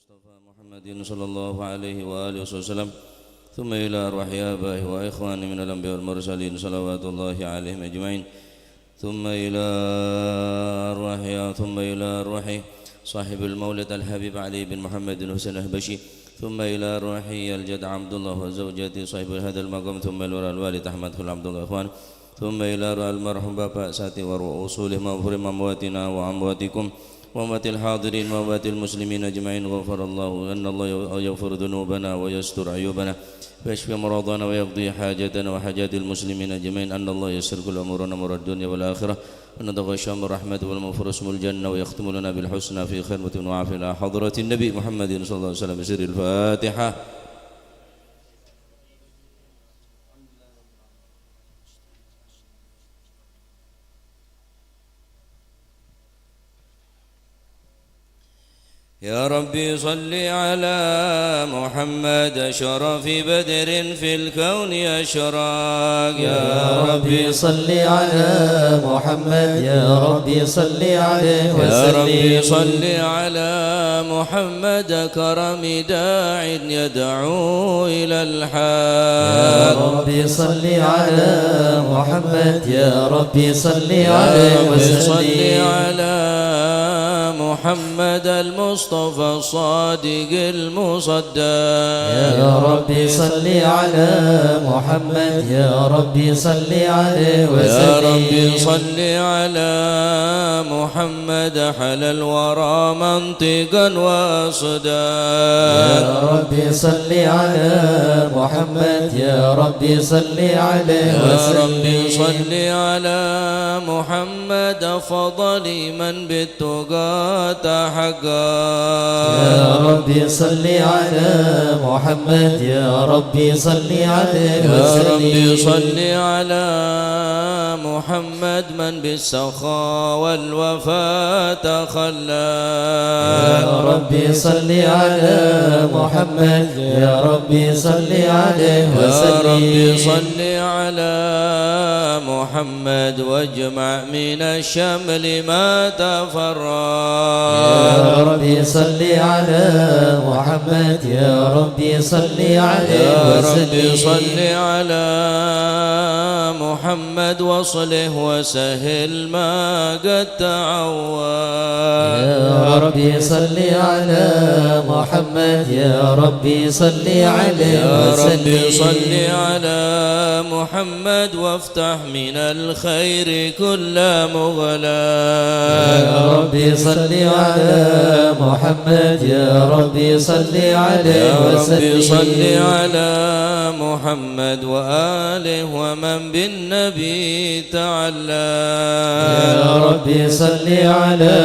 المصطفى محمد صلى الله عليه وآله وسلم ثم إلى أرواح آبائه وإخوانه من الأنبياء والمرسلين صلوات الله عليهم أجمعين ثم إلى أرواح صاحب المولد الحبيب علي بن محمد الحسين الأحبشي ثم إلى أرواح الجد عبد الله وزوجته صاحب هذا المقام ثم إلى الوالد أحمد خل عبد الله إخوان ثم إلى أرواح المرحوم Bapak Sati وأصوله مغفور أمواتنا وأمواتكم وأموات الحاضرين وأموات المسلمين أجمعين غفر الله أن الله يغفر ذنوبنا ويستر عيوبنا ويشفي مرضانا ويقضي حاجتنا وحاجات المسلمين أجمعين أن الله يسر كل أمورنا أمور الدنيا والآخرة وأن نتغشى من رحمة والمغفرة اسم الجنة ويختم لنا بالحسنى في خدمة وعافية إلى حضرة النبي محمد صلى الله عليه وسلم بسر الفاتحة. يا ربي صل على محمد شرف بدر في الكون أشراق. يا ربي صل على محمد يا ربي صل عليه وسلم. يا ربي صل على محمد كرم داع يدعو إلى الحق. يا ربي صل على محمد يا ربي صل عليه وسلم. صل على محمد المصطفى الصادق المصدق. يا ربي صل على محمد يا ربي صل عليه وسلم. يا ربي صل على محمد حل الورى منطقا وصدا. يا ربي صل على محمد يا ربي صل عليه وسلم. يا ربي صل على محمد فضل من بالتقى حقا. يا ربي صل على محمد يا ربي صل عليه وسلم. يا ربي صل على محمد من بالسخاء والوفاء تخلى. يا ربي صل على محمد يا ربي صل عليه وسلم. يا ربي صل على محمد واجمع من الشمل ما تفرق. يا ربي صل على محمد يا ربي صل عليه وسلم. يا ربي صل على محمد وصله وسهل ما قد تعود. يا ربي صل على محمد يا ربي صل عليه وسلم. يا ربي صل على محمد وافتح من الخير كل مغلاق. يا ربي صل على محمد يا ربي صل عليه وسلم. يا ربي صل على محمد وآله ومن بالنبي تعلى. يا ربي صل على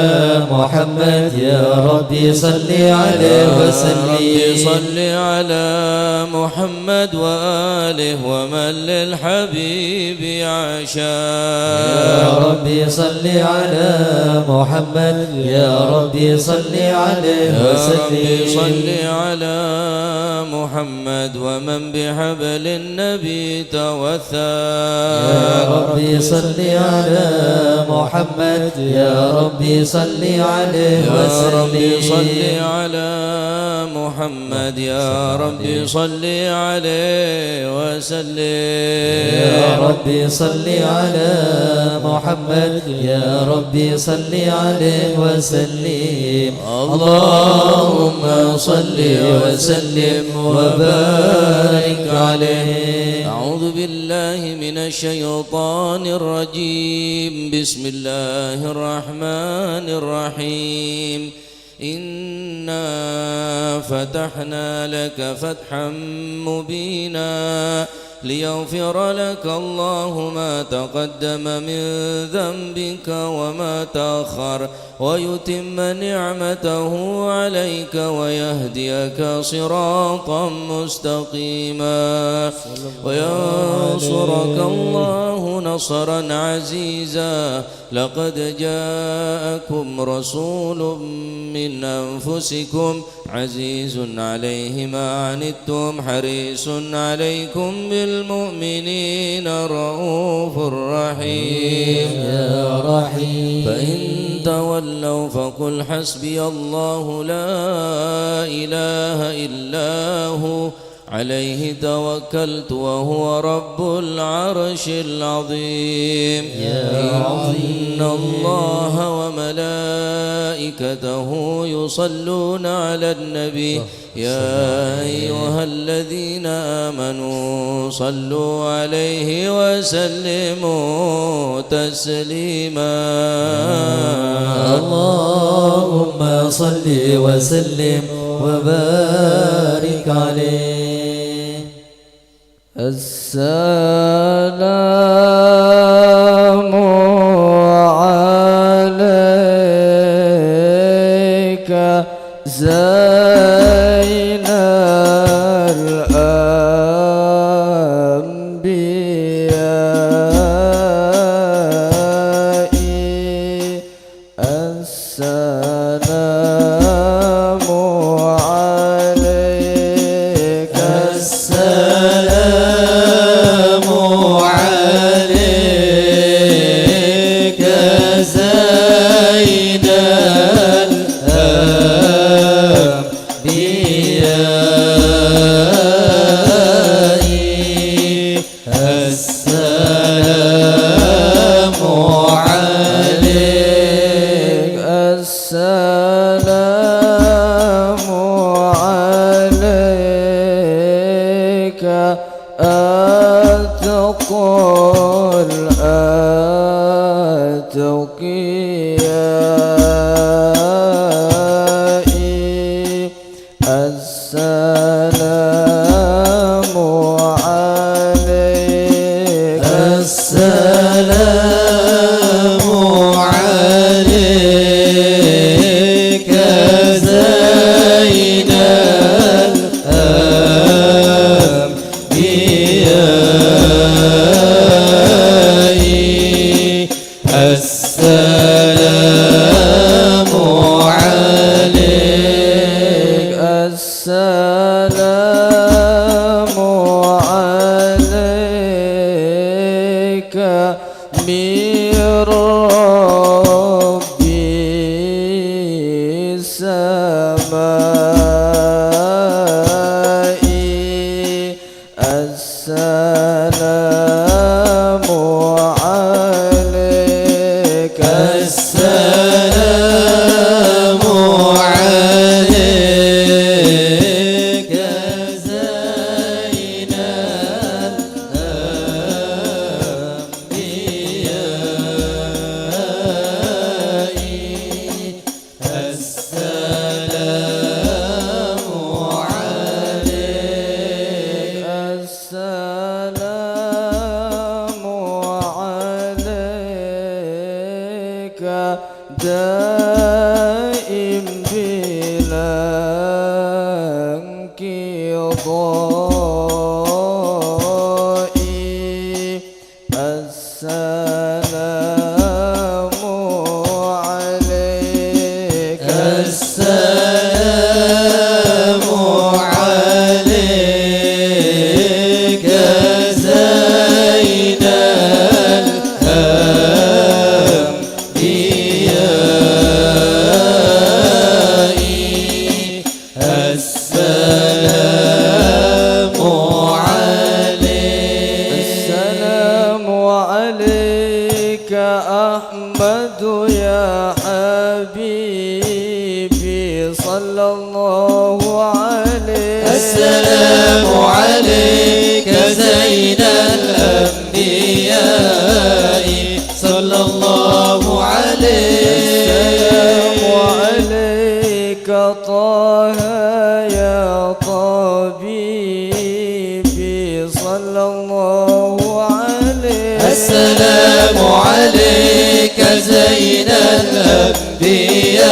محمد يا ربي صل عليه وسلم. يا ربي صل على محمد وآله ومن للحبيب عشا. يا ربي صل على محمد يا ربي صل عليه وسلم. يا ربي صل على محمد ومن بحبل النبي توثى. يا ربي صل على محمد يا ربي صل عليه وسلم. يا ربي صل على محمد يا ربي صل عليه وسلم. يا ربي صل على محمد يا ربي صل عليه وسلم. اللهم صل وسلم وبارك عليه. أعوذ بالله من الشيطان الرجيم. بسم الله الرحمن الرحيم. إنا فتحنا لك فتحا مبينا ليغفر لك الله ما تقدم من ذنبك وما تأخر ويتم نعمته عليك ويهديك صراطا مستقيما وينصرك الله نصرا عزيزا. لقد جاءكم رسول من أنفسكم عزيز عليه ما عنتم حريص عليكم بالمؤمنين رؤوف رحيم. يا رحيم فإن تولوا فقل حسبي الله لا إله إلا هو عليه توكلت وهو رب العرش العظيم إن الله وملائكته يصلون على النبي يا أيها الذين آمنوا صلوا عليه وسلموا تسليما اللهم صل وسلم وبارك عليه. السلام عليك زين الأنبياء السلام عليك السلام عليك زين الأنبياء السلام عليك السلام عليك أتقى الأتقياء السلام عليك السلام عليك زين الأنبياء السلام عليك السلام عليك من ربي السماء السلام عليك السلام عليك زين الأنبياء السلام عليك السلام عليك دائم بلا انقضاء السلام عليك السلام عليك زين الأنبياء السلام عليك السلام عليك أحمد يا حبيبي صلى الله عليه السلام عليك زين الأنبياء صلى الله عليه السلام عليك طه يا طبيبي صلى الله عليه السلام عليك زين الأنبياء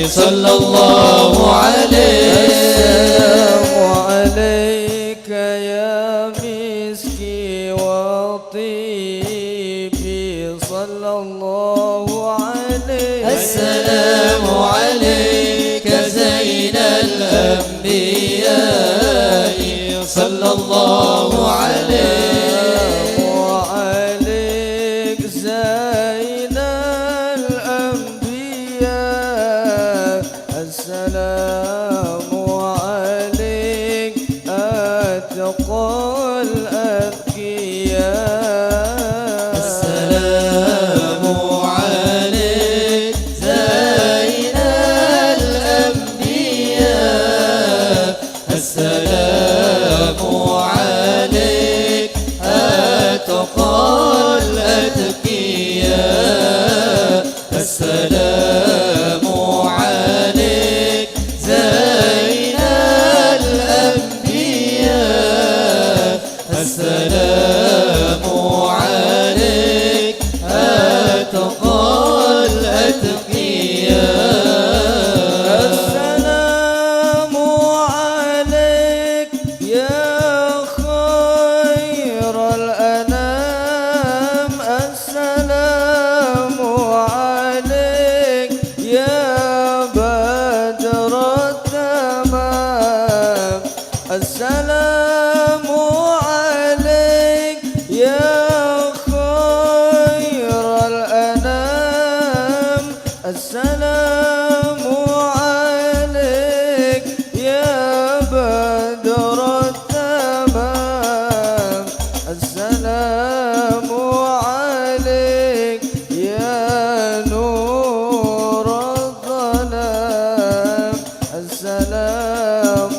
صلى الله عليه السلام عليك يا مسكي وطيبي صلى الله عليه السلام عليك زين الأنبياء صلى الله عليه وعليك زين الأنبياء السلام عليك أتقى الأذكياء السلام عليك زين الأنبياء السلام عليك أتقى الأتقياء السلام عليك زين الأنبياء السلام عليك أتقى الأتقياء السلام عليك يا خير الأنام السلام عليك يا بدر التمام السلام عليك يا خير الأنام السلام عليك يا بدر التمام السلام عليك يا نور الظلام السلام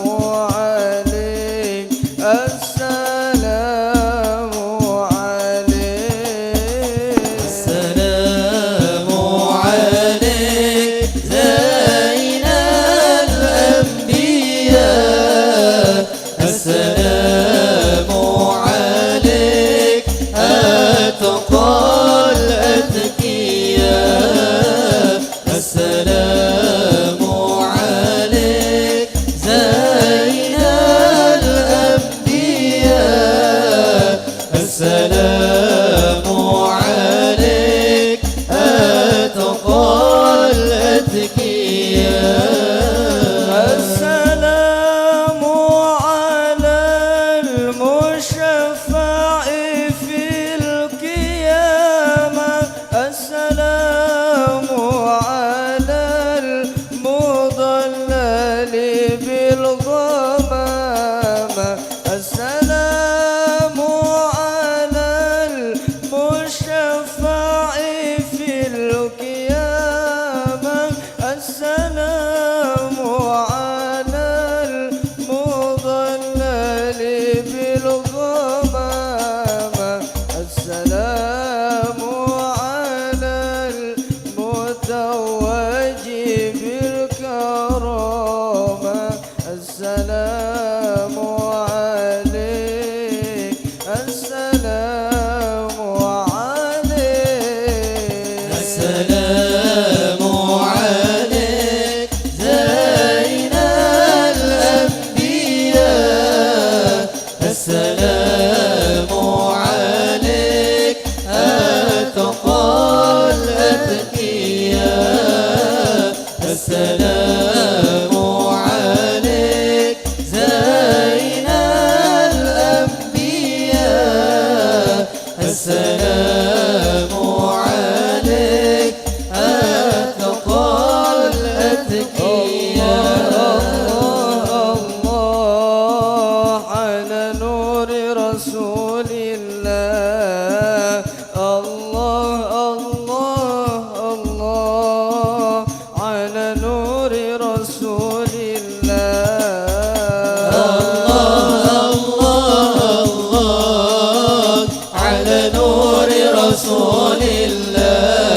عليك السلام عليك السلام عليك زين الأنبياء السلام عليك أتقى الأتقياء السلام عليك زين الأنبياء السلام عليك أتقى الأتقياء السلام على المشفع في القيامة السلام على المضلل بالغمامة السلام على المشفع في القيامة السلام على المضلل بالغمامة السلام على المتوج بالكرامة السلام عليك السلام عليك السلام عليك زين الأنبياء السلام عليك أتقى الأتقياء السلام عليك زين الأنبياء السلام عليك أتقى الأتقياء الله على نور رسول الله الله الله الله على نور رسول الله الله الله على نور رسول الله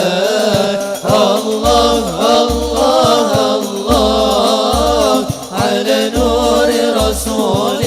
الله الله الله على نور رسول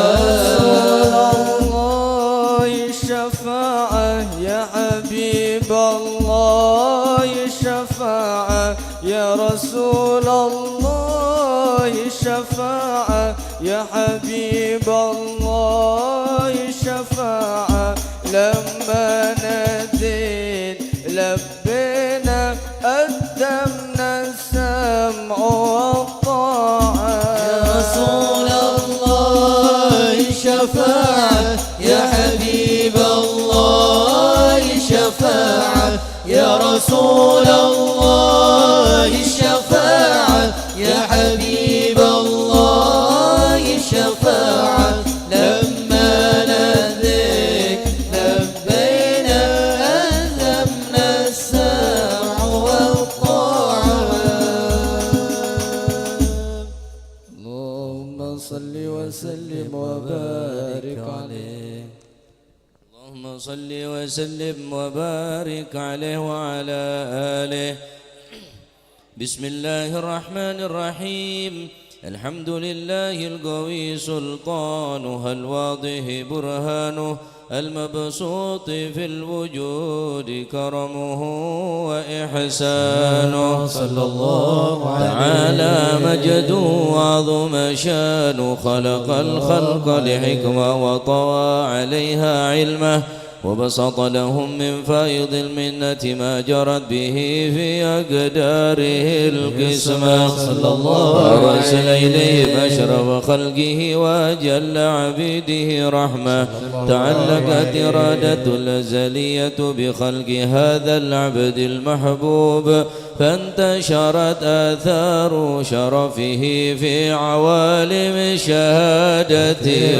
الله الله الشفاعة يا حبيب الله الشفاعة يا رسول الله الشفاعة يا حبيب الله الشفاعة لما ناديت لبينا قدمنا السمع والطاعة يا رسول الله الشفاعة يا حبيب الله الشفاعة يا رسول الله الشفاعة يا حبيب الله الشفاعة لما نديك لبينا ألزمنا السمع والطاعة اللهم صل وسلم وبارك عليه اللهم صل وسلم وبارك عليه وعلى آله. بسم الله الرحمن الرحيم. الحمد لله القوي سلطانه الواضح برهانه المبسوط في الوجود كرمه وإحسانه صلى الله عليه تعالى مجده وعظم شانه خلق الخلق لحكمة وطوى عليها علمه وبسط لهم من فائض المنة ما جرت به في أقداره القسمة صلى الله وأرسل إليهم أشرف خلقه وأجل عبيده رحمة تعلقت إرادة الأزلية بخلق هذا العبد المحبوب فانتشرت آثار شرفه في عوالم الشهادة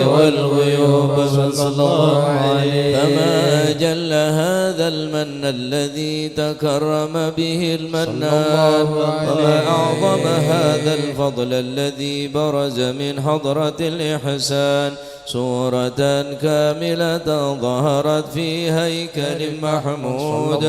والغيوب صلى الله عليه فما جل هذا المن الذي تكرم به المنان وما أعظم هذا الفضل الذي برز من حضرة الإحسان صورة كاملة ظهرت في هيكل محمود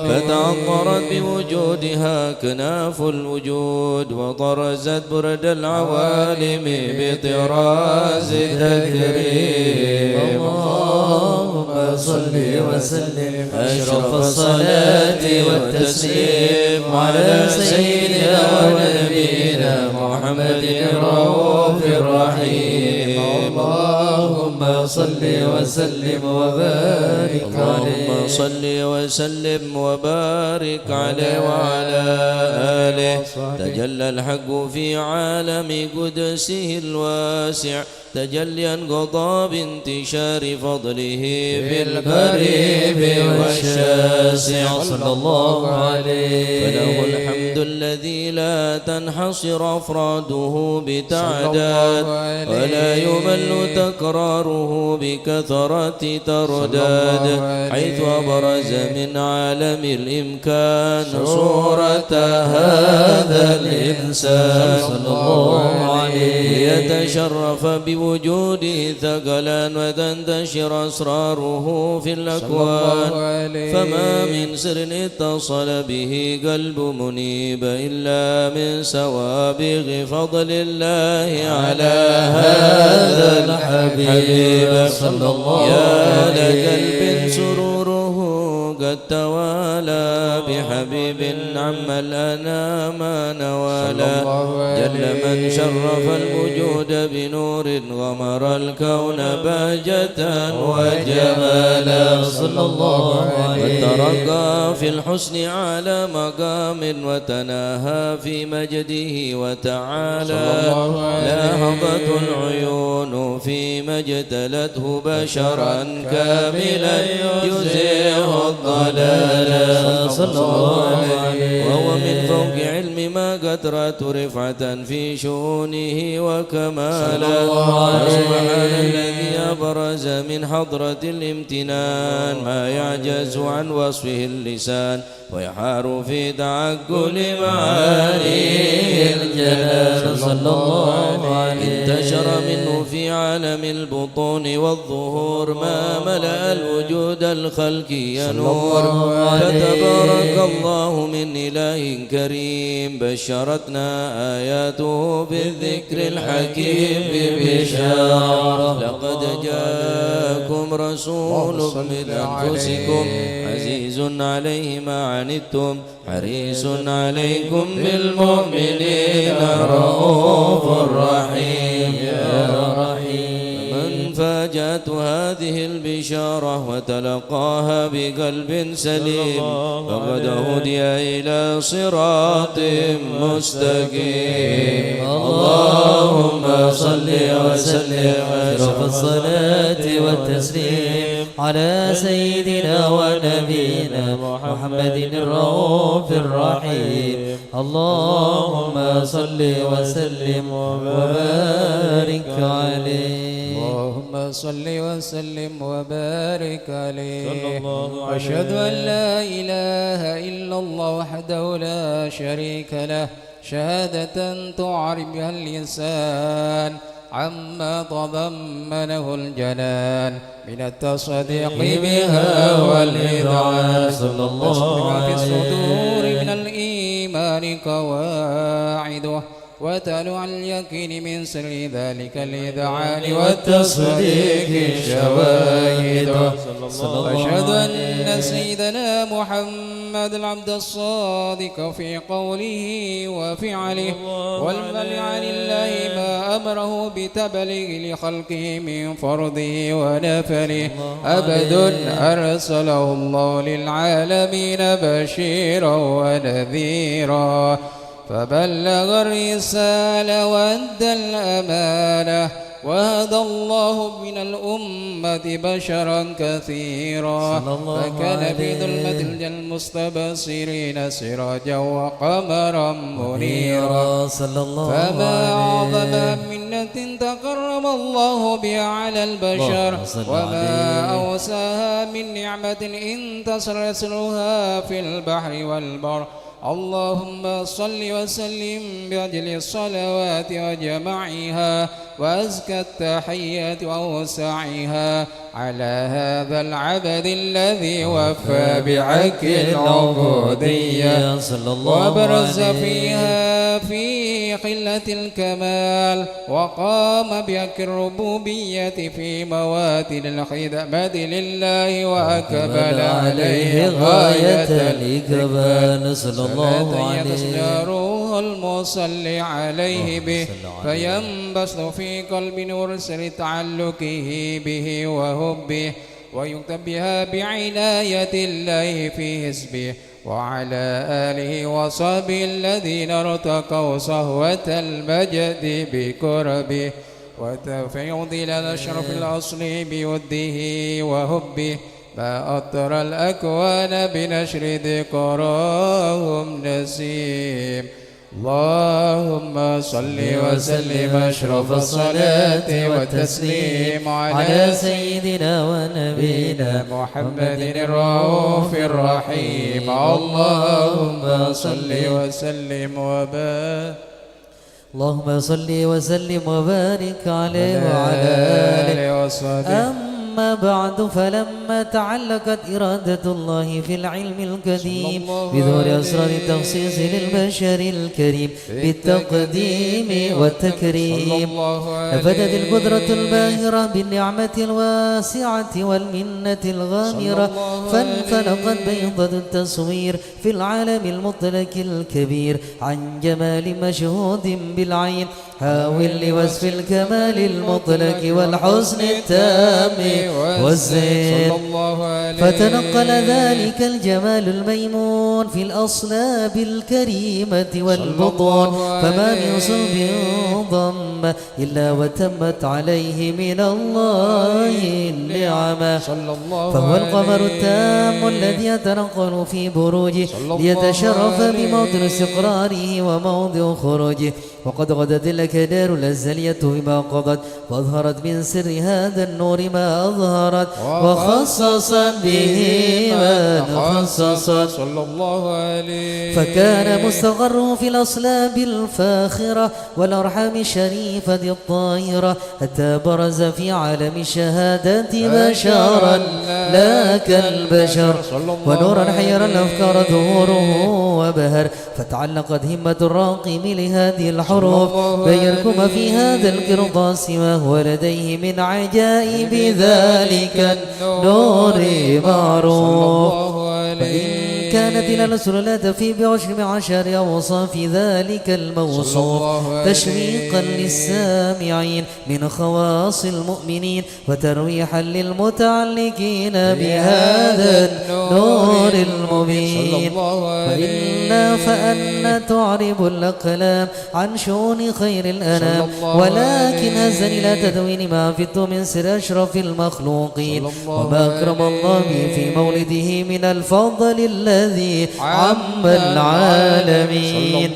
فتعطرت بوجودها كناف الوجود وطرزت برد العوالم بطراز التكريم اللهم صل وسلم أشرف الصلاة والتسليم على سيدنا ونبينا محمد الرؤوف الرحيم اللهم صل وسلم وبارك عليه اللهم صل وسلم وبارك عليه وعلى آله تجلى الحق في عالم قدسه الواسع تجليا قضى بانتشار فضله في القريب والشاسع صلى الله عليه فله الحمد الذي لا تنحصر أفراده بتعداد ولا يمل تكراره بكثرة ترداد حيث أبرز من عالم الإمكان صورة هذا الإنسان صلى الله عليه ليتشرف بوجوده ثقلا وتنتشر أسراره في الأكوان فما من سر اتصل به قلب منيب إلا من سوابغ فضل الله على هذا الحبيب صلى الله يا عليه لقلب سروره قد توالى بحبيب عم الأنام نوالا جل من شرف الوجود بنور غمر الكون بهجة وجمالا صلى الله عليه وترقى في الحسن على مقام وتناهى في مجده وتعالى لاحظت العيون فيما اجتلته بشرا كاملا يزيغ الضلال صلى الله عليه وهو من فوق علم ما قدرت رفعة في شؤونه وكمالا سبحان الذي أبرز من حضرة الامتنان ما يعجز عن وصفه اللسان ويحار في تعقل معاني الجلال صلى الله عليه انتشر منه في عالم البطون والظهور ما ملأ الوجود الخلقي نور فتبارك الله من إله كريم بشرتنا آياته بالذكر الحكيم ببشارة لقد جاءكم رسول من أنفسكم عزيز عليه ما عنتم حريص عليكم بالمؤمنين رؤوف رحيم يا رحيم من فاجأت هذه البشارة وتلقاها بقلب سليم فقد هدي إلى صراط مستقيم اللهم صل وسلم أشرف الصلاة والتسليم على سيدنا ونبينا محمد الرؤوف الرحيم اللهم صل وسلم وبارك عليه اللهم صل وسلم وبارك عليه واشهد ان لا اله الا الله وحده لا شريك له شهادة تعرف بها اللسان عما تضمنه الجنان من التصديق بها والإذعان صلى الله ما في عليه الصدور من الإيمان قواعده وتنوع اليقين من سر ذلك الإذعان والتصديق شواهده وأشهد أن سيدنا محمد العبد الصادق في قوله وفعله والمنع عن الله ما أمره بتبليغ لخلقه من فرضه ونفله أبد أرسله الله للعالمين بشيرا ونذيرا فبلغ الرسالة وأدى الأمانة وهدى الله من الأمة بشرا كثيرا فكان في ظلمة المستبصرين سراجا وقمرا منيرا فما أعظم منة تكرم الله بها على البشر وما أوساها من نعمة انتصر رسلها في البحر والبر اللهم صل وسلم بأجل الصلوات وجمعها وأزكى التحيات وأوسعها على هذا العبد الذي وفى بعك العبودية وبرز فيها في خلة الكمال وقام بعك الربوبية في مواتن الخدمة لله وأكمل عليه غاية الإكمال صلى الله عليه يتسجره المصلي عليه به فينبسط في قلب نور سر تعلقه به وهبه ويكتب بها بعناية الله في حزبه وعلى آله وصحبه الذين ارتقوا صهوة المجد بكربه وتفيض إلى الأشرف الأصل بوده وهبه ما أطر الأكوان بنشر ذكراهم نسيم اللهم صل وسلم أشرف الصلاة والتسليم على سيدنا ونبينا محمد الرؤوف الرحيم اللهم صل وسلم وبارك اللهم صل وسلم وبارك عليه وعلى آله وصحبه أما بعد فلما تعلقت إرادة الله في العلم القديم بظهور أسرار التخصيص للبشر الكريم بالتقديم والتكريم نفذت القدرة الباهرة بالنعمة الواسعة والمنة الغامرة فانفلقت بيضة التصوير في العالم المطلق الكبير عن جمال مشهود بالعين حاول لوصف الكمال المطلق والحسن التام والزين فتنقل ذلك الجمال الميمون في الأصلاب الكريمة والبطون فما من صلب ضم إلا وتمت عليه من الله النعمة فهو القمر التام الذي يتنقل في بروجه ليتشرف بموطن استقراره وموضع خروجه وقد غدت الأكدار الأزلية بما قضت وأظهرت من سر هذا النور ما أظهرت وخصصت به من خصصت صلى الله عليه فكان مستقره في الأصلاب الفاخرة والأرحام الشريفة الطاهرة حتى برز في عالم الشهادة بشرا لا كالبشر ونورا حير الأفكار ظهوره وبهر فتعلقت همة الراقم لهذه الحروف بين يركم في هذا القرطاس ما هو لديه من عجائب ذلك النور معروف فإن كانت إلى رسول الله تفي بعشر عشر أوصاف ذلك الموصوف تشويقا للسامعين من خواص المؤمنين وترويحا للمتعلقين بهذا النور المبين. وإلا فأن تعرب الأقلام عن شؤون خير الأنام، ولكن هزن إلى تدوين ما فدت من سر أشرف المخلوقين وما أكرم الله به في مولده من الفضل الذي عم العالمين.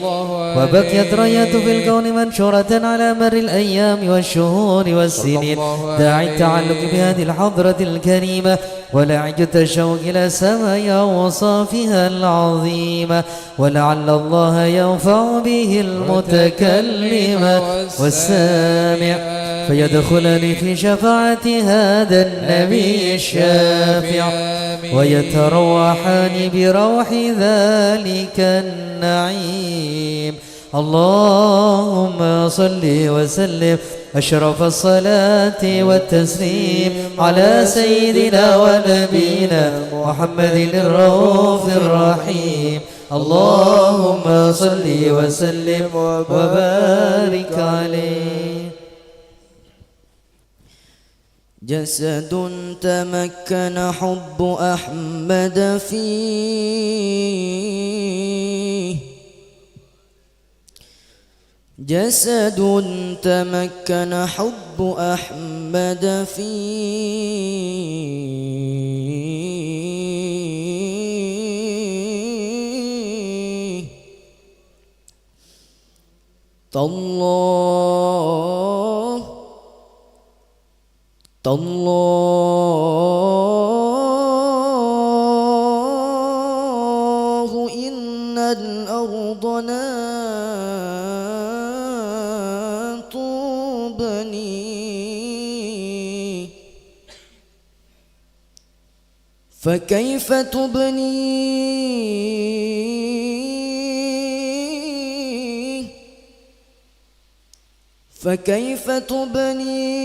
وبكيت رايات في الكون منشورة على مر الأيام والشهور والسنين، داعي التعلق بهذه الحضرة الكريمة ولعج التشوق إلى سماء أوصافها العظيمة، ولعل الله ينفع به المتكلم والسامع فيدخلني في شفاعة هذا النبي الشافع ويتروحان بروح ذلك النعيم. اللهم صل وسلم أشرف الصلاة والتسليم على سيدنا ونبينا محمد الرؤوف الرحيم. اللهم صل وسلم وبارك عليه. جسد تمكن حب أحمد فيه، جسد تمكن حب أحمد فيه، تالله إن الأرض تبني فكيف تبني، فكيف تبني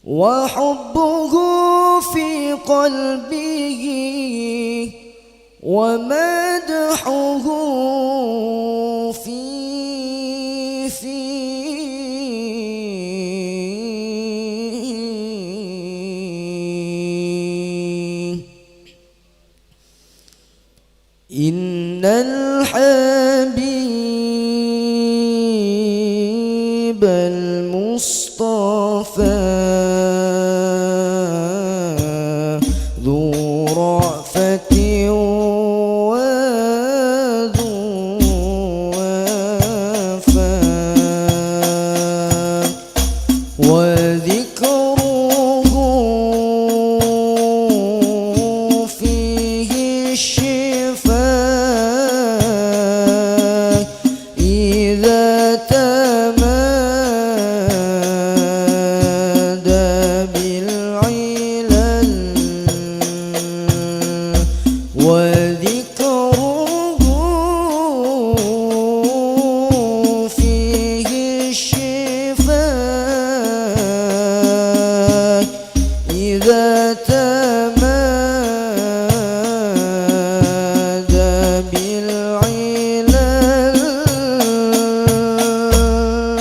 وحبه في قلبه ومدحه في فيه. إن الحبيب المصطفى ذو رأفة وذو وفاء وذكره فيه الشفاء إذا تمادى بالعلل وذكره فيه الشفاء إذا تمادى بالعلل.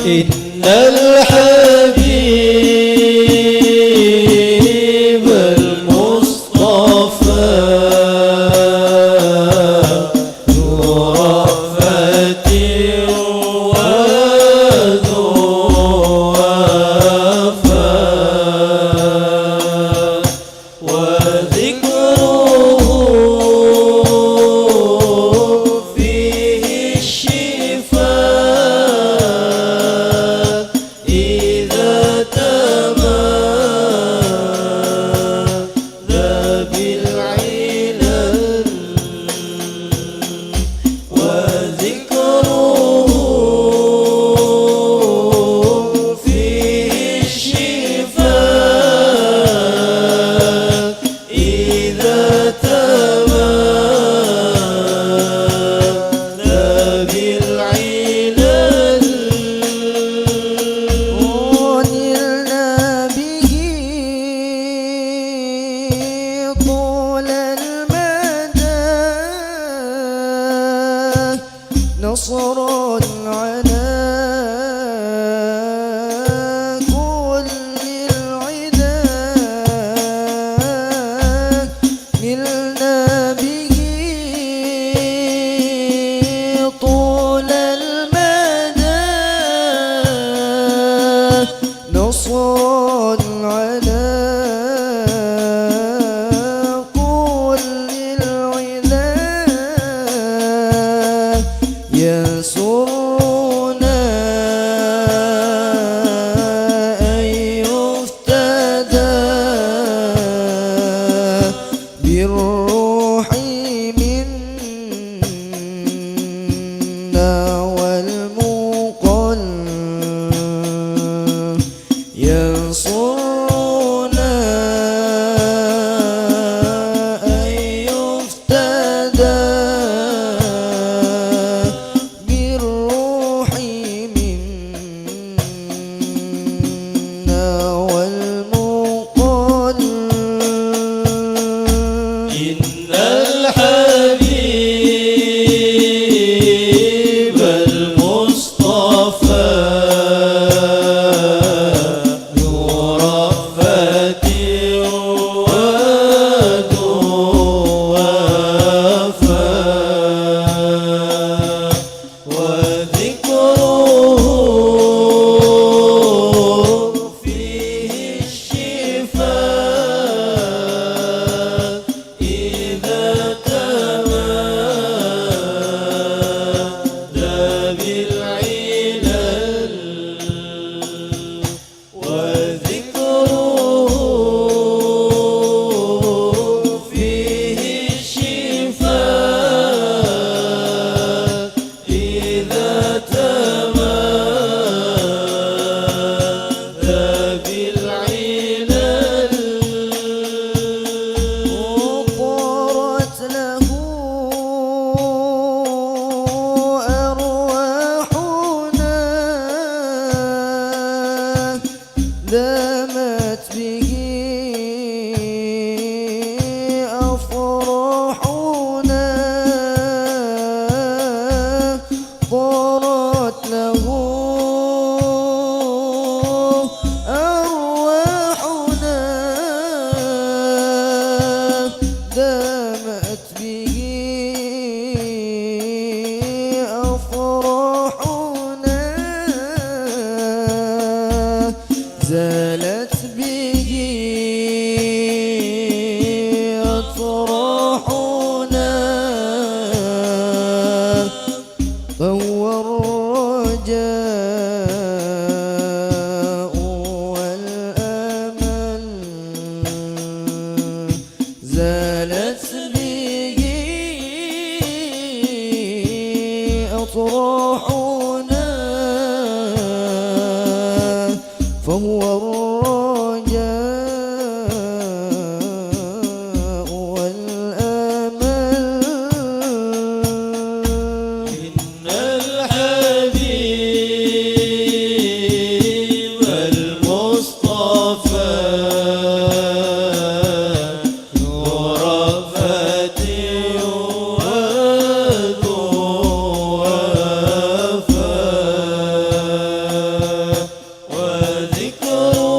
إن الحبيب المصطفى ذو رأفة وذو وفاء وذكره فيه الشفاء إذا تمادى بالعلل وذكره فيه الشفاء إذا تمادى بالعلل. ونلنا نصرا على كل العدا نلنا به طول المدى نصرا على يسرنا أن يفتدى بالروح منا والمقل يسرنا أن يفتدى دامت به أفراحنا طارت له أرواحنا دامت به أفراحنا زالت به أطراحنا فهو الرجاء والأمل زالت به أطراحنا فهو الرجاء والأمل إن الحبيب المصطفى ذو رأفة وذو وفاء وذكره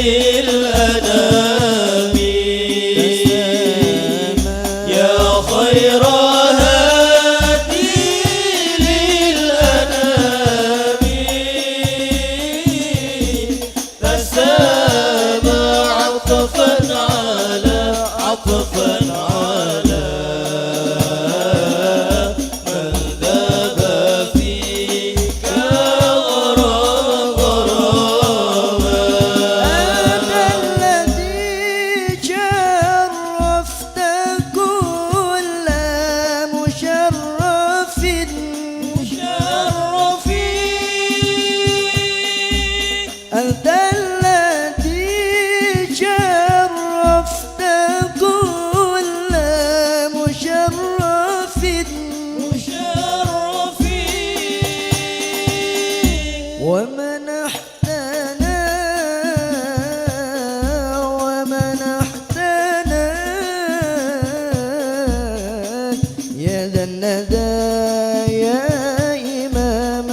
للأنام يا خير هادي للأنام تسامى عطفا على عطفا على من ذاب فيك غراما أنت الذي شرفت كل مشرف أنت الذي شرفت كل مشرف ومنحتنا يا ذا الندى يا إمام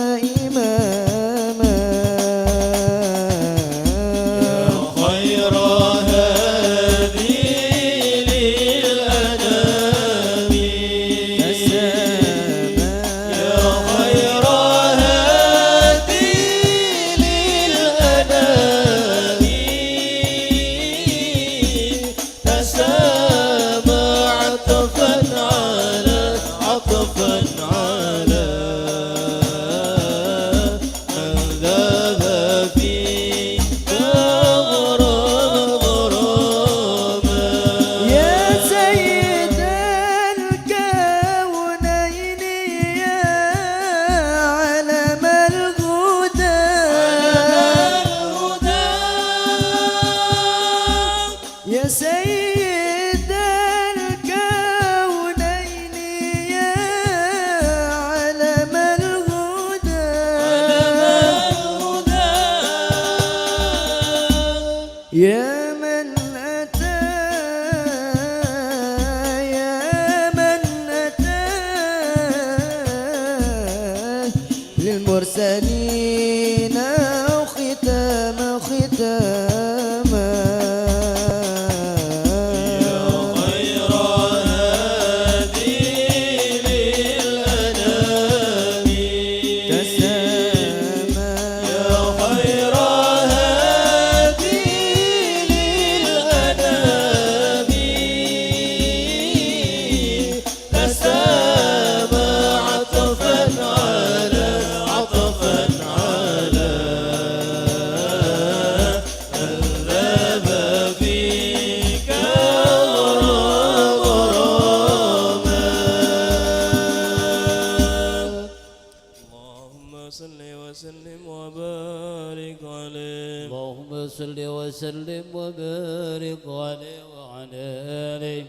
خير هادي للأنام يا خير هادي للأنام تسامى عطفا على عطفا على من ذاب فيك غراما يا سيد الكونين يا علم الهدى يا سيد الكونين يا علم الهدى يا من أتى للمرسلين ختاما خير هادي للأنام يا خير هادي للأنام تسامى عطفا على عطفا على من ذاب فيك غراما اللهم صل وسلم وبارك عليه اللهم صل وسلم وبارك عليه وعلى آله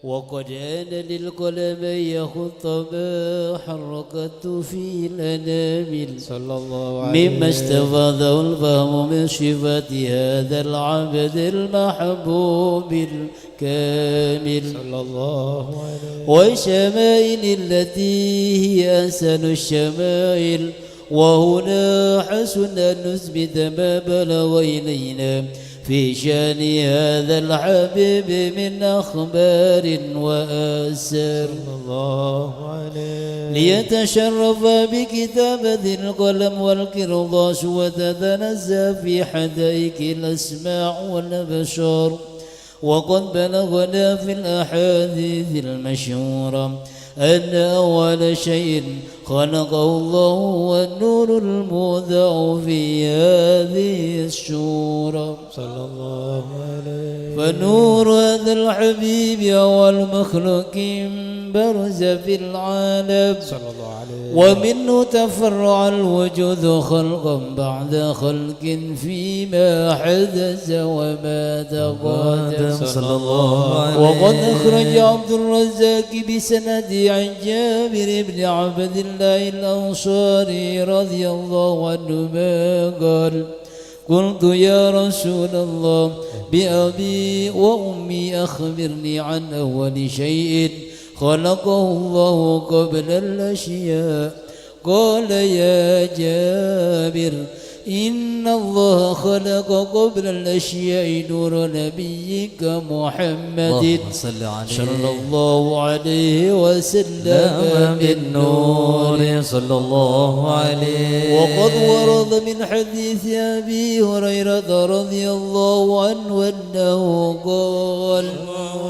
وقد آن للقلم يخط ما حركت في الأنامل صلى الله عليه مما استفاده الفهم من صفات هذا العبد المحبوب الكامل صلى الله عليه والشمائل التي هي أحسن الشمائل وهنا حسن أن نثبت ما بلغ إلينا في شأن هذا الحبيب من أخبار وآثار الله عليه ليتشرف بكتابة القلم والقرطاس وتتنزه في حدائق الأسماع والأبصار وقد بلغنا في الأحاديث المشهورة أن أول شيء خلقه الله والنور المودع في هذه السورة صلى الله عليه فنور هذا الحبيب أول مخلوق برز في العالم صلى الله عليه ومنه تفرع الوجود خلقا بعد خلق فيما حدث وما تقدم صلى الله عليه وقد أخرج عبد الرزاق بسند عن جابر بن عبد الله الأنصاري رضي الله عنهما قال قلت يا رسول الله بأبي وأمي أخبرني عن أول شيء خلقه الله قبل الأشياء قال يا جابر إن الله خلق قبل الأشياء نور نبيك محمد اللهم صل عليه صلى الله عليه وسلم بالنور صلى الله عليه. وقد ورد من حديث أبي هريرة رضي الله عنه أنه قال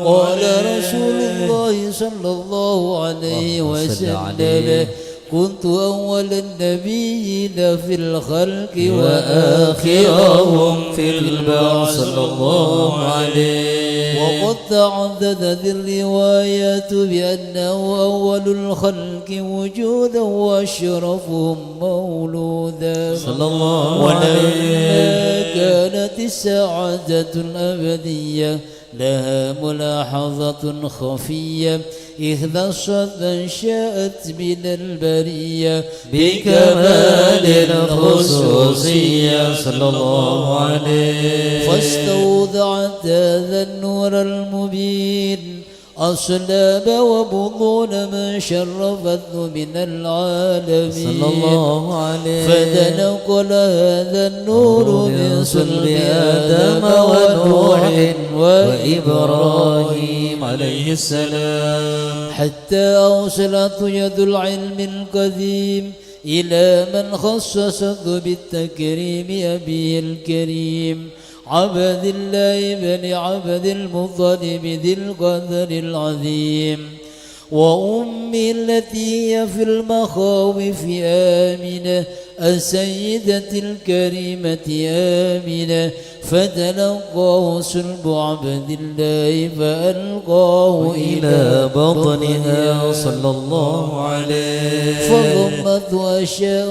قال رسول الله صلى الله عليه اللهم صل وسلم عليه. كنت أول النبيين في الخلق وآخرهم في البعث صلى الله عليه. وقد تعددت الروايات بأنه أول الخلق وجودا وأشرفهم مولودا صلى الله ولما عليه. كانت السعادة الأبدية لها ملاحظة خفية إذ نشأت شاءت من البرية بكمال الخصوصية صلى الله عليه. فاستودعت هذا النور المبين أصلاب وبطون من شرفته من العالمين صلى الله عليه. فتنقل هذا النور من صلب آدم ونوح وإبراهيم عليه السلام حتى أوصلت يد العلم القديم إلى من خصصته بالتكريم أبيه الكريم عبد الله بن عبد المطلب ذي القدر العظيم وأمي التي هي في المخاوف آمنة السيدة الكريمة آمنة فتلقاه صلب عبد الله فألقاه إلى بطنها صلى الله عليه. فضمته أشاء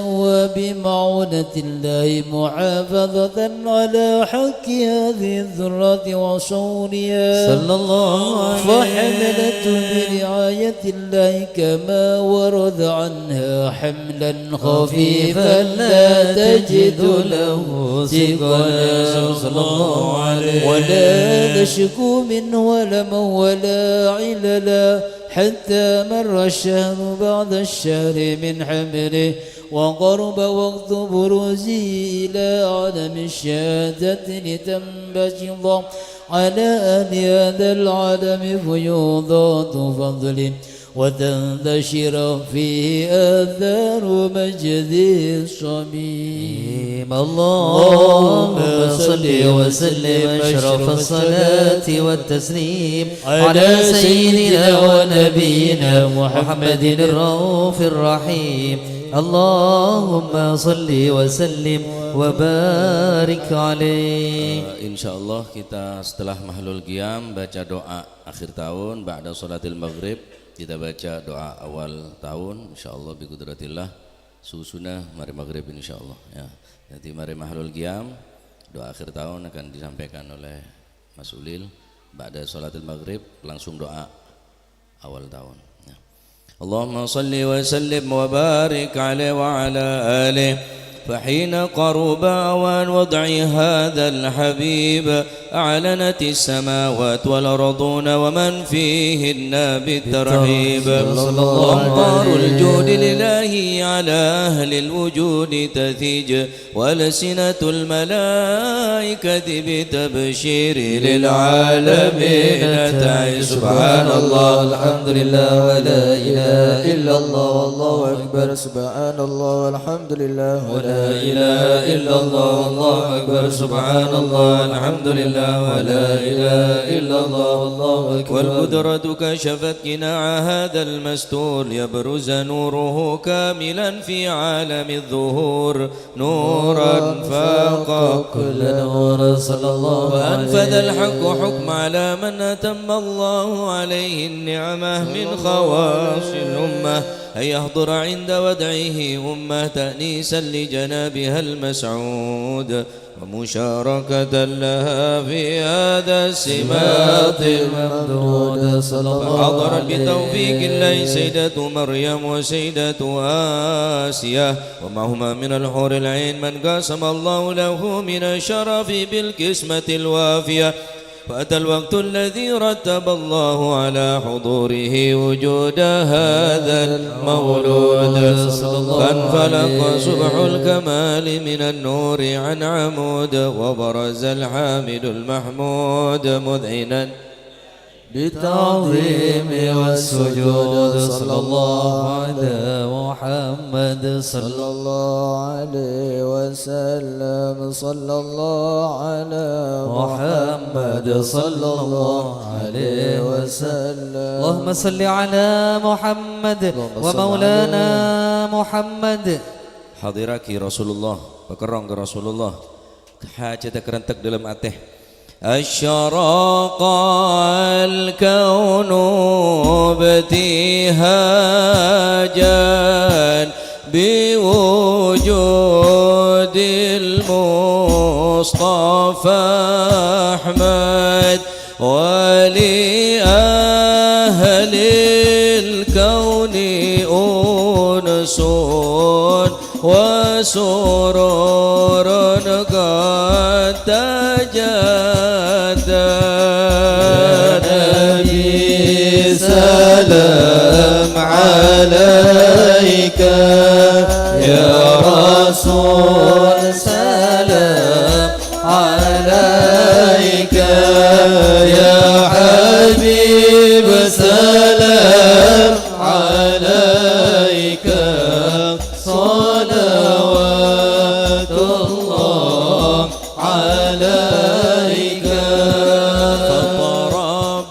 بمعونة الله محافظة على حق هذه الذرة وصونها صلى الله عليه. فحملته برعاية الله كما ورد عنها حملا خفيفا لا تجد له ثقلا صلى الله عليه. ولا نشكو منه ولما ولا عللا حتى مر الشهر بعد الشهر من حمله وقرب وقت بروزه إلى عالم الشهادة لتنبسط على أهل هذا العالم فيوضات فضل وتنتشر فيه آثار مجد الصميم. اللهم صل وسلم أشرف الصلاة والتسليم على سيدنا ونبينا محمد الرؤوف الرحيم. اللهم صل وسلم وبارك عليه. Insyaallah kita setelah mahlul qiyam baca doa akhir tahun ba'da salatil maghrib. Kita baca doa awal tahun insyaallah bi qudratillah susunah mari maghrib insyaallah ya. Nanti mari mahlul qiyam doa akhir tahun akan disampaikan oleh Mas Ulil ba'da salatil maghrib langsung doa awal tahun ya. Allahumma salli wa sallim wa barik alaihi wa ala alihi. فحين قرب أوان وضع هذا الحبيب أعلنت السماوات والأرضون ومن فيهن بالترحيب. أمطار الجود لله على أهل الوجود تثيج وألسنة الملائكة بتبشير للعالمين تعي. سبحان الله الحمد لله ولا إله إلا الله والله أكبر. سبحان الله والحمد لله ولا إله إلا الله والله أكبر. سبحان الله الحمد لله ولا إله إلا الله والله أكبر. والقدرة كشفت قناع هذا المستور يبرز نوره كاملا في عالم الظهور نورا فاق كل نور صلى الله عليه. وأنفذ الحق حكم على من أتم الله عليه النعمة من خواص الأمة أن يحضر عند ودعه أمة تأنيسا لجنابها المسعود ومشاركة لها في هذا السمات الممدود. فحضرت بتوفيق الله سيدة مريم وسيدة آسيا ومعهما من الحور العين من قاسم الله له من الشرف بالقسمة الوافية فأتى الوقت الذي رتب الله على حضوره وجود هذا المولود فانفلق صبح الكمال من النور عن عمود وبرز الحامد المحمود مذعنا بالتعظيم والسجود صلى الله على محمد صلى الله عليه وسلم صلى الله على محمد صلى الله عليه وسلم اللهم صل على محمد ومولانا محمد. Hadiraki Rasulullah, pekerong ke Rasulullah, hajat kerentek dalam ateh. أشرق الكون ابتهاجا بوجود المصطفى أحمد ولأهل الكون أنس وسرور قد تجدد سلام عليك يا رسول سلام عليك يا حبيب سلام عليك صلوات الله عليك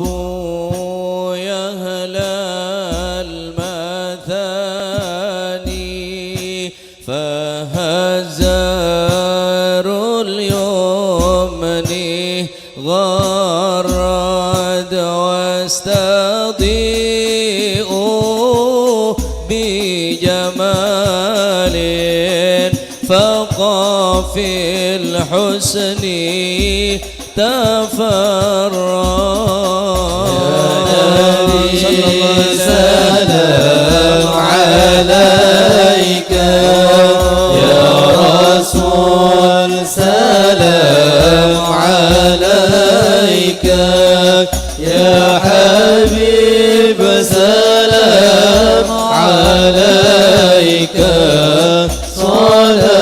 فضربوا يا أهل المثاني فهزروا اليمن غرد واستضيئوا بجمال فقى في الحسن تفرد سلام عليك يا رسول سلام عليك يا حبيب سلام عليك صلوات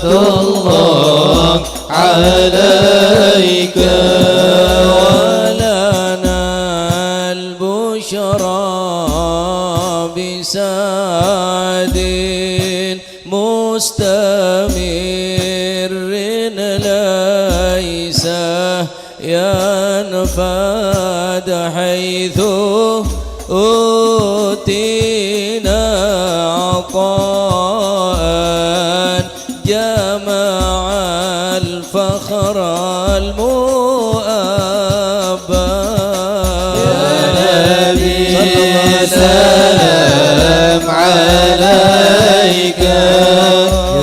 الله عليك ولنا البشرى بسعد مستمر ليس ينفد حيث أوتينا عطاء جمع الفخر المؤبى سلام عليك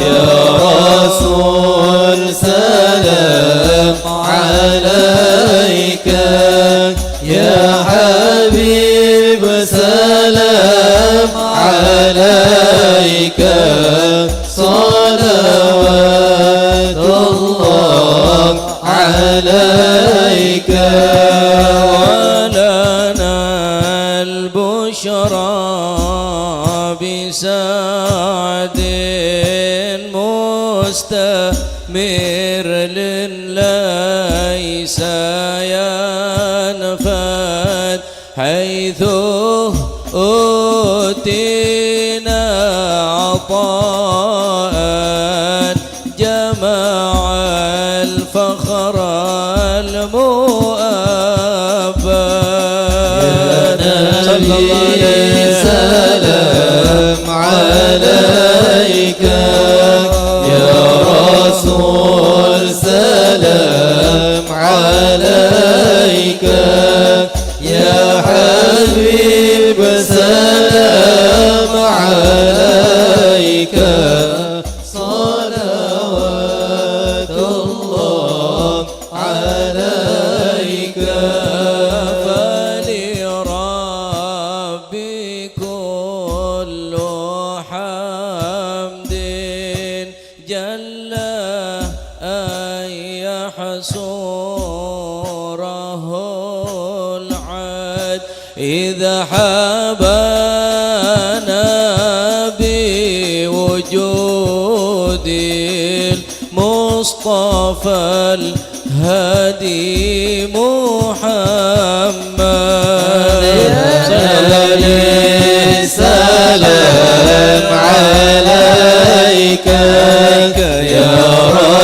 يا رسول سلام عليك يا حبيب سلام عليك صلوات الله عليك ولنا البشرى بسعد مستمر ليس ينفد حيث أوتينا عطاء جمع الفخر المؤبى سلام عليك يا رسول سلام عليك يا حبيب سلام عليك صلوات الله عليك فلربي كل حمد جل أن يحصون إذا حبانا بوجود المصطفى الهادي محمد سلام عليك يا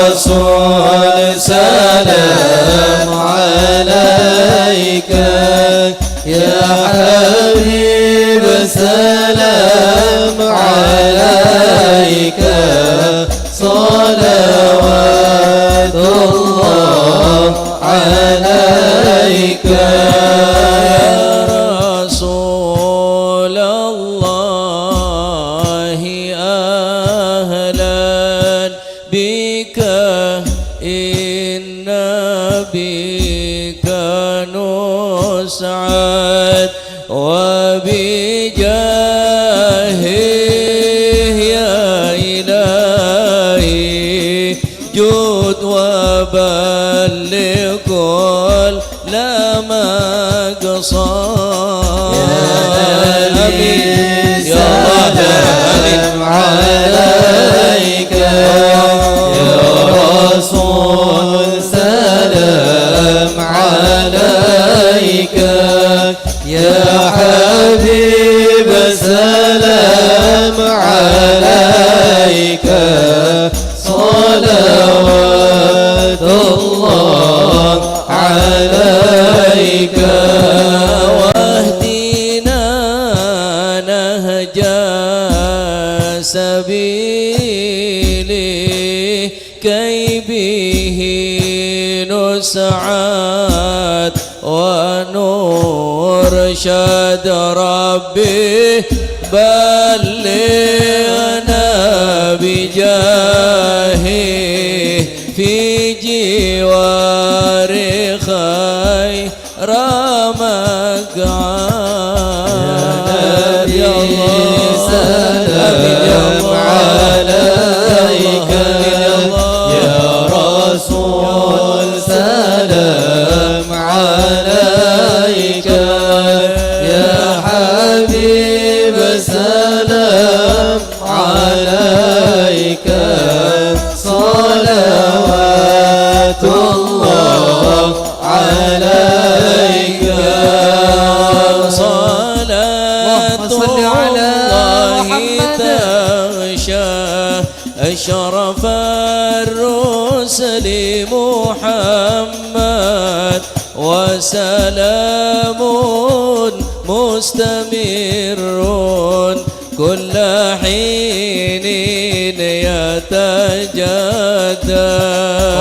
رسول سلام عليك يا حبيب سلام عليك صلوات الله عليك نسعد وبجاهه يا إلهي جود وبلغ كل مقصد يا نبي سلام عليك يا رسول سلام عليك يا حبيب سلام عليك صلوات الله عليك واهدنا نهج سبيلي كي به نسعد ونرشد ربي بلغنا بجاهه في جوار خير مقعد يا نبي سلام عليك يا رسول سلام عليك يا حبيب سلام عليك صلوات الله عليك صلاة الله تغشى أشرف الرسل محمد وسلام مستمر كل حين يتجدد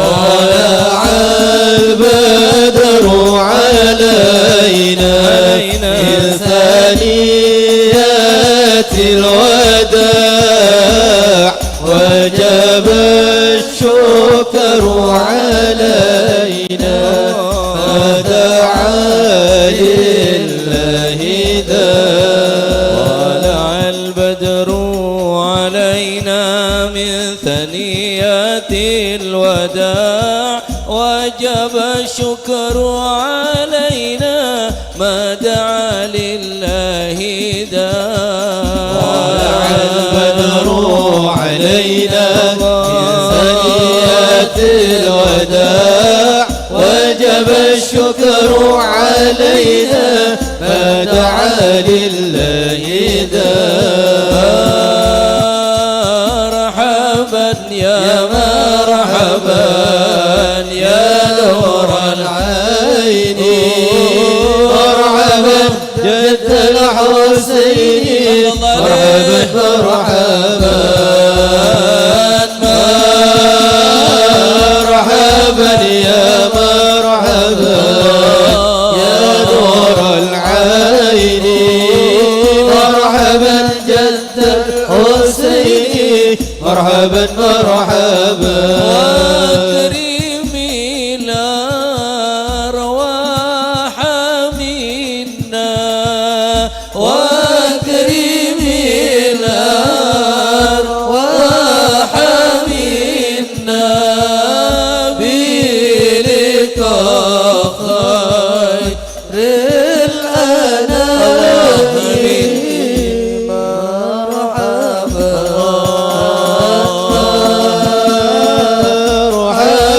طلع البدر علينا من ثنيات الوداع وجب الشكر علينا فدعا لله طلع البدر علينا من ثنيات الوداع وجب الشكر علينا ما دعا لله طلع البدر علينا من ثنيات الوداع وجب الشكر علينا ما دعا لله مرحبا يا مرحبا يا نور العين مرحبا جد الحسين مرحبا مرحبا مرحبا يا مرحبا يا نور العين مرحبا جد الحسين مرحبا مرحبا واكرمي الأرواح منا واكرمي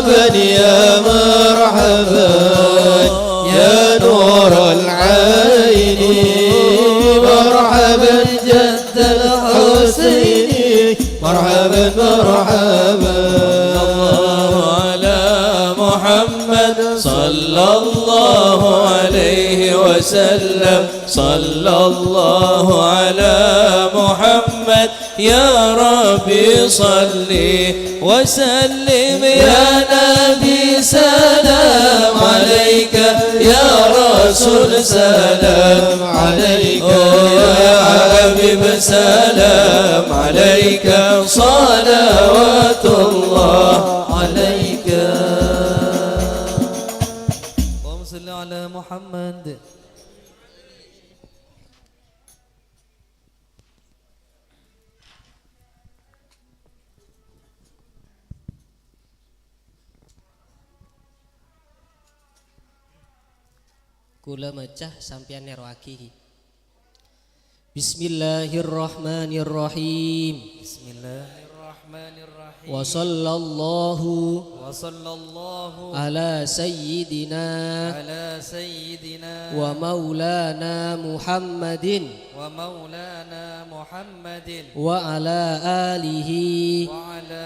مرحبا يا مرحبا يا نور العين مرحبا جد الحسين مرحبا مرحبا على محمد صلى الله عليه وسلم صلى الله على محمد يا ربي صل وسلم يا نبي سلام عليك يا رسول سلام عليك يا حبيب سلام عليك صلوات الله عليك. اللهم صل على محمد. Kula macah sampeyan nerwaki. Bismillahirrahmanirrahim. Bismillahirrahmanirrahim. Wa sallallahu ala sayyidina wa maulana Muhammadin wa maulana Muhammadin wa ala alihi wa ala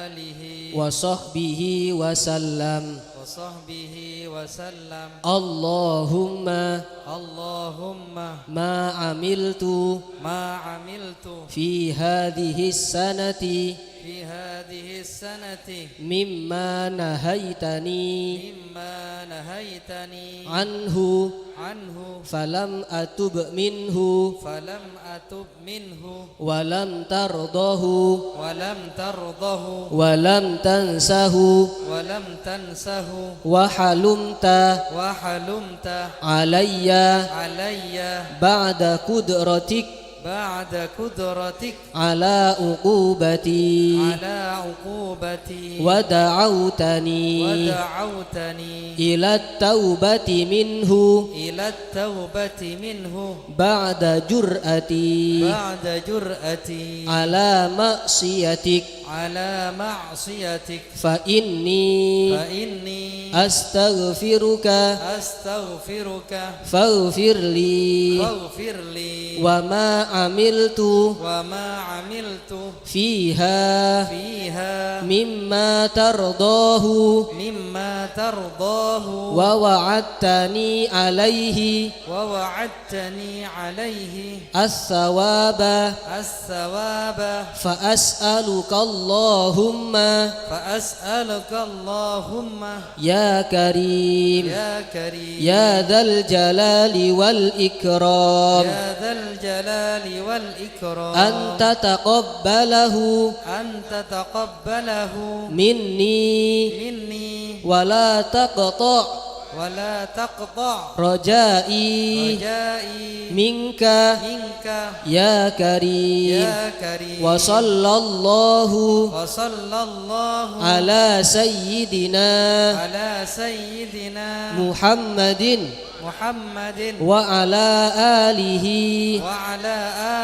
alihi wa sahbihi wa sallam. wa sahbihi wa sallam. Allahumma Allahumma ma amiltu ma amiltu fi hadhihi sanati fi hadhihi sanati mimma nahaitani mimma nahaitani anhu anhu falam atub minhu falam atub minhu walam tardahu walam tardahu walam tansahu walam tansahu wa halumta wa halumta alayya alayya ba'da kudratik ba'da kudratik ala uqubati ala uqubati wa da'awtani wa da'awtani ila taubati minhu ila taubati minhu ba'da jur'ati ba'da jur'ati ala ma'siyatik ala ma'siyatik fa inni fa inni astaghfiruka astaghfiruka faghfirli faghfirli wa ma amiltu wa ma amiltu fiha fiha mimma tardahu mimma tardahu wa wa'adtani alaihi wa wa'adtani alaihi as-sawaba as-sawaba fa as'aluka Allahumma fa as'aluka Allahumma ya karim ya karim ya dzal jalali wal ikram ya dzal jalali wal ikram anta taqabbalahu anta taqabbalahu minni minni wala taqta' wala taqta' rajai rajai minka minka ya karim ya karim wa sallallahu wa sallallahu ala sayyidina ala sayyidina Muhammadin Muhammadin wa ala alihi wa ala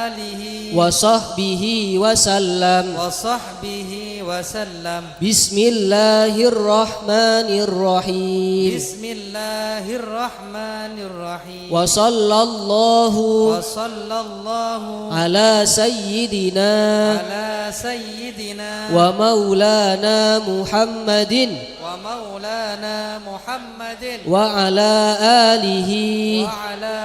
alihi wa sahbihi wa sallam. wa sahbihi wa sallam. Bismillahirrahmanirrahim. Bismillahirrahmanirrahim. Wa sallallahu ala sayyidina ala sayyidina wa maulana Muhammadin wa maulana Muhammadin wa ala alihi wa ala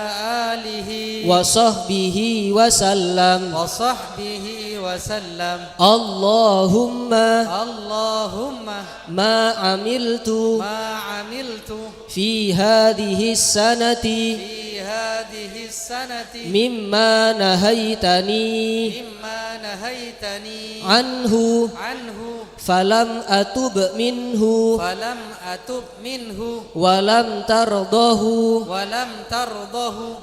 alihi wa sahbihi wa sallam. wa sahbihi wa sallam. Allahumma ma amiltu fi hadhihi sanati mimma nahaitani anhu falam atub minhu walam tardahu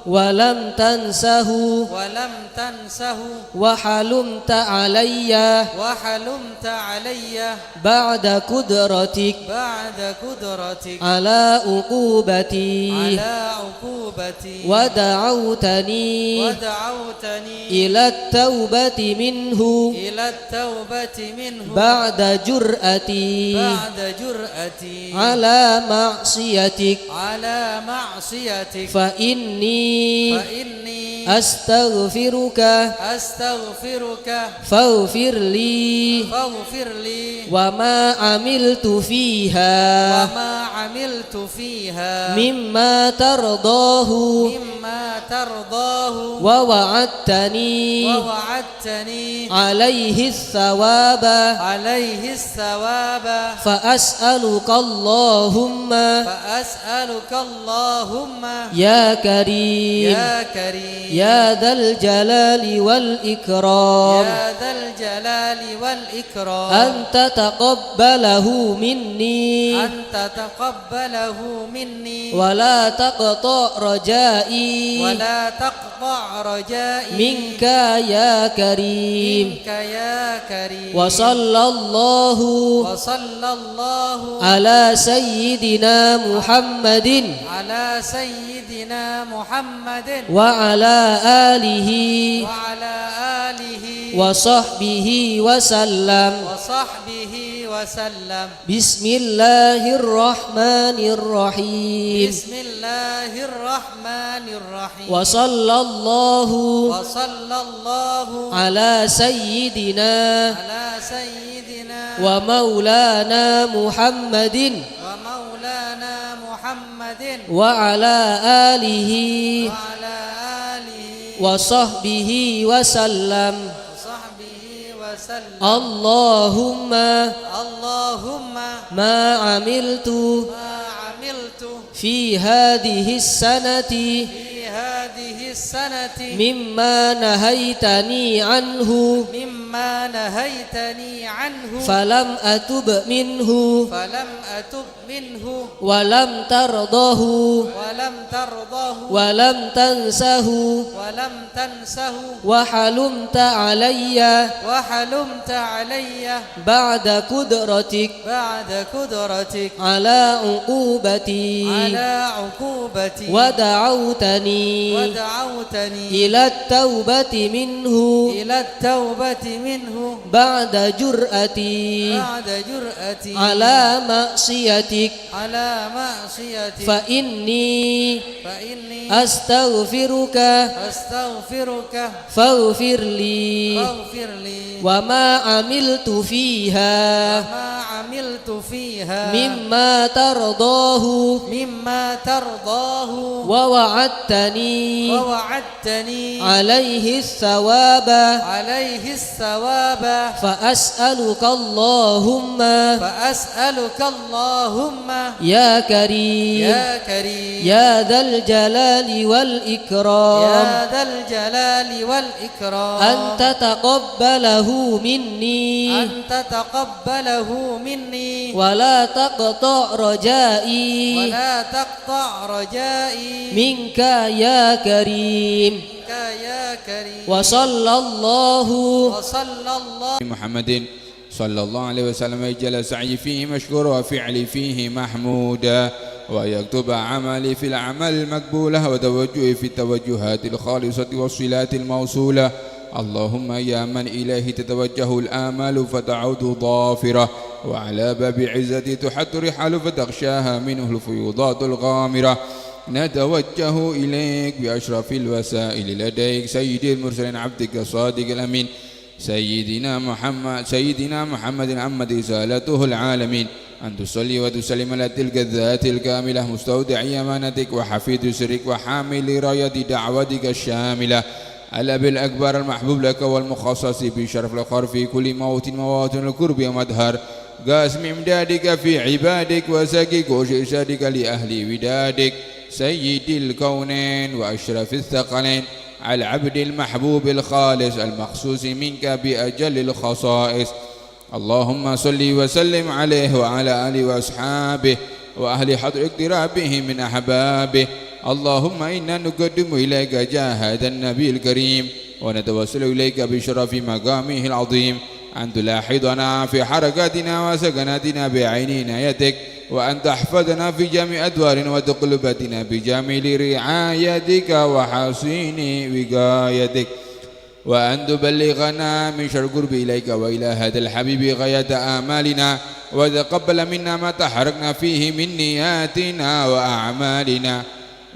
walam tansahu wa halumta alayya ba'da kudratik ala uqubati wa ودعوتني إلى التوبة منه بعد جرأتي على معصيتك فإني أستغفرك فاغفر لي وما عملت فيها مما ترضاه ووعدتني عليه الثواب فأسألك اللهم يا كريم يا ذا الجلال والإكرام أن تتقبله مني ولا تقطع رجائي منك يا كريم وصلى الله على سيدنا محمد وعلى آله وصحبه وسلم بسم الله الرحمن الرحيم وصلى الله على سيدنا ومولانا محمد وعلى آله وصحبه وسلم اللهم ما عملت في هذه السنة مما نهيتني عنه فلم أتب منه ولم ترضه ولم تنسه وحلمت علي بعد قدرتك على عقوبتي ودعوتني إلى التوبة منه بعد جرأتي على معصيتك فإني أستغفرك فاغفر لي وما عملت فيها مما ترضاه ووعدتني عليه الثواب فأسألك اللهم يا كريم يا ذا الجلال والإكرام أن تتقبله مني ولا تقطع رجائي منك يا كريم وصلى الله محمد صلى الله عليه وسلم يجعل سعي فيه مشكور وفعلي فيه محمودا ويكتب عملي في الأعمال المقبولة وتوجهي في التوجهات الخالصة والصلات الموصولة اللهم يا من إليه تتوجه الآمال فتعود ضافرة وعلى باب عزتي تحت رحال فتغشاها منه الفيوضات الغامرة نتوجه إليك بأشرف الوسائل لديك سيد المرسلين عبدك الصادق الأمين سيدنا محمد عمد رسالته العالمين أن تصلي وتسلم على تلك الذات الكاملة مستودع أمانتك وحفيد سرك وحامل راية دعوتك الشاملة الأب الأكبر المحبوب لك والمخصص بشرف الأخر في كل مواطن الكرب ومدهر قاسم إمدادك في عبادك وسقيك وإرشادك لأهل ودادك سيد الكونين وأشرف الثقلين على العبد المحبوب الخالص المخصوص منك بأجل الخصائص اللهم صل وسلم عليه وعلى آله وأصحابه وأهل حضر اقترابه من أحبابه اللهم إنا نقدم إليك جاه هذا النبي الكريم ونتوسل إليك بشرف مقامه العظيم أن تلاحظنا في حركاتنا وسكناتنا بعين عنايتك، وأن تحفظنا في جميع أدوار وتقلباتنا بجميل رعايتك وحسين وقايتك، وأن تبلغنا من شر قرب إليك وإلى هذا الحبيب غاية آمالنا، وتقبل منا ما تحركنا فيه من نياتنا وأعمالنا،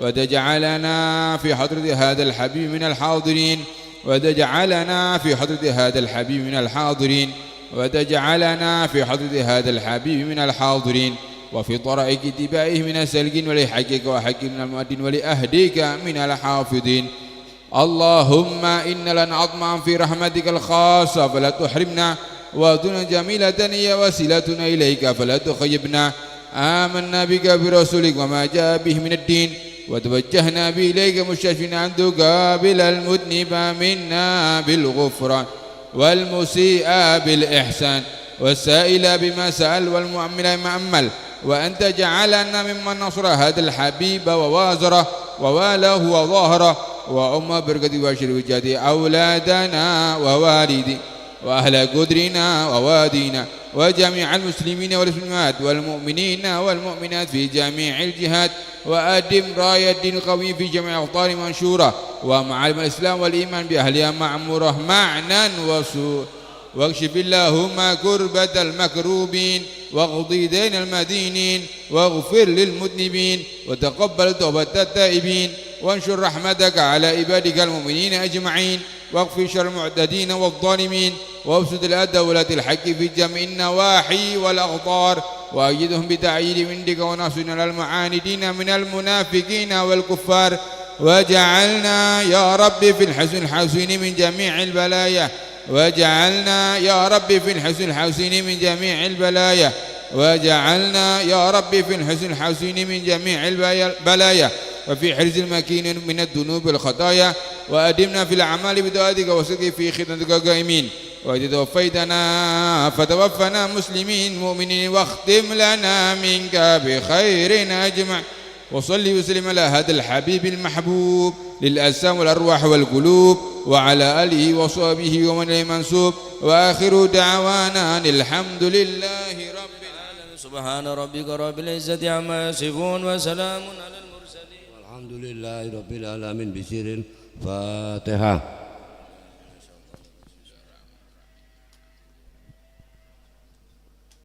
وتجعلنا في حضرة هذا الحبيب من الحاضرين، وتجعلنا في حضرة هذا الحبيب من الحاضرين، وتجعلنا في حضرة هذا الحبيب من الحاضرين، وفي طرائق اتباعه من السالكين، ولحقك وحق من المؤدين، ولأهديك من الحافظين. اللهم إن لنا عظما في رحمتك الخاصة فلا تحرمنا، وأذن جميلة هي وسيلتنا إليك فلا تخيبنا. آمنا بك برسولك وما جاء به من الدين، وتوجهنا به إليك مستشفين أن تقابل المذنب منا بالغفران، والمسيء بالإحسان، والسائل بما سأل، والمؤمل بما أمل، وأن تجعلنا ممن نصر هذا الحبيب ووازره وواله وظاهره، وأم بركة وشر وجهه أولادنا ووالدي وأهل قدرنا ووادينا وجميع المسلمين والمسلمات والمؤمنين والمؤمنات في جميع الجهات، وأدم راية الدين القوي في جميع أقطار منشورة، ومعالم الإسلام والإيمان بأهلها معمورة معنا وسوء، واكشف اللهم كربة المكروبين، واقضي دين المدينين، واغفر للمذنبين، وتقبل توبة التائبين، وانشر رحمتك على عبادك المؤمنين أجمعين، واغفر شر المعتدين والظالمين، وابسط الأدى ولاة الحق في جميع النواحي والأقطار، وأيدهم بتأييد عندك ونصرنا على المعاندين من المنافقين والكفار، وجعلنا يا رب في الحسن الحسين من جميع البلايا، وجعلنا يا رب في الحسن الحسين من جميع البلايا، وجعلنا يا رب في الحسن الحسين من جميع البلايا، وفي حرز المكين من الذنوب والخطايا، وأدمنا في الأعمال بطاعتك وصدق في خدمتك قائمين، وإذا توفيتنا فتوفنا مسلمين مؤمنين، واختم لنا منك بخير أجمع. وصلي وسلم على هذا الحبيب المحبوب للأجسام والأرواح والقلوب، وعلى آله وصحبه ومن إليه منسوب، وآخر دعوانا الحمد لله رب العالمين. سبحان ربك رب العزة عما يصفون، وسلام على المرسلين، والحمد لله رب العالمين. بسر الفاتحة.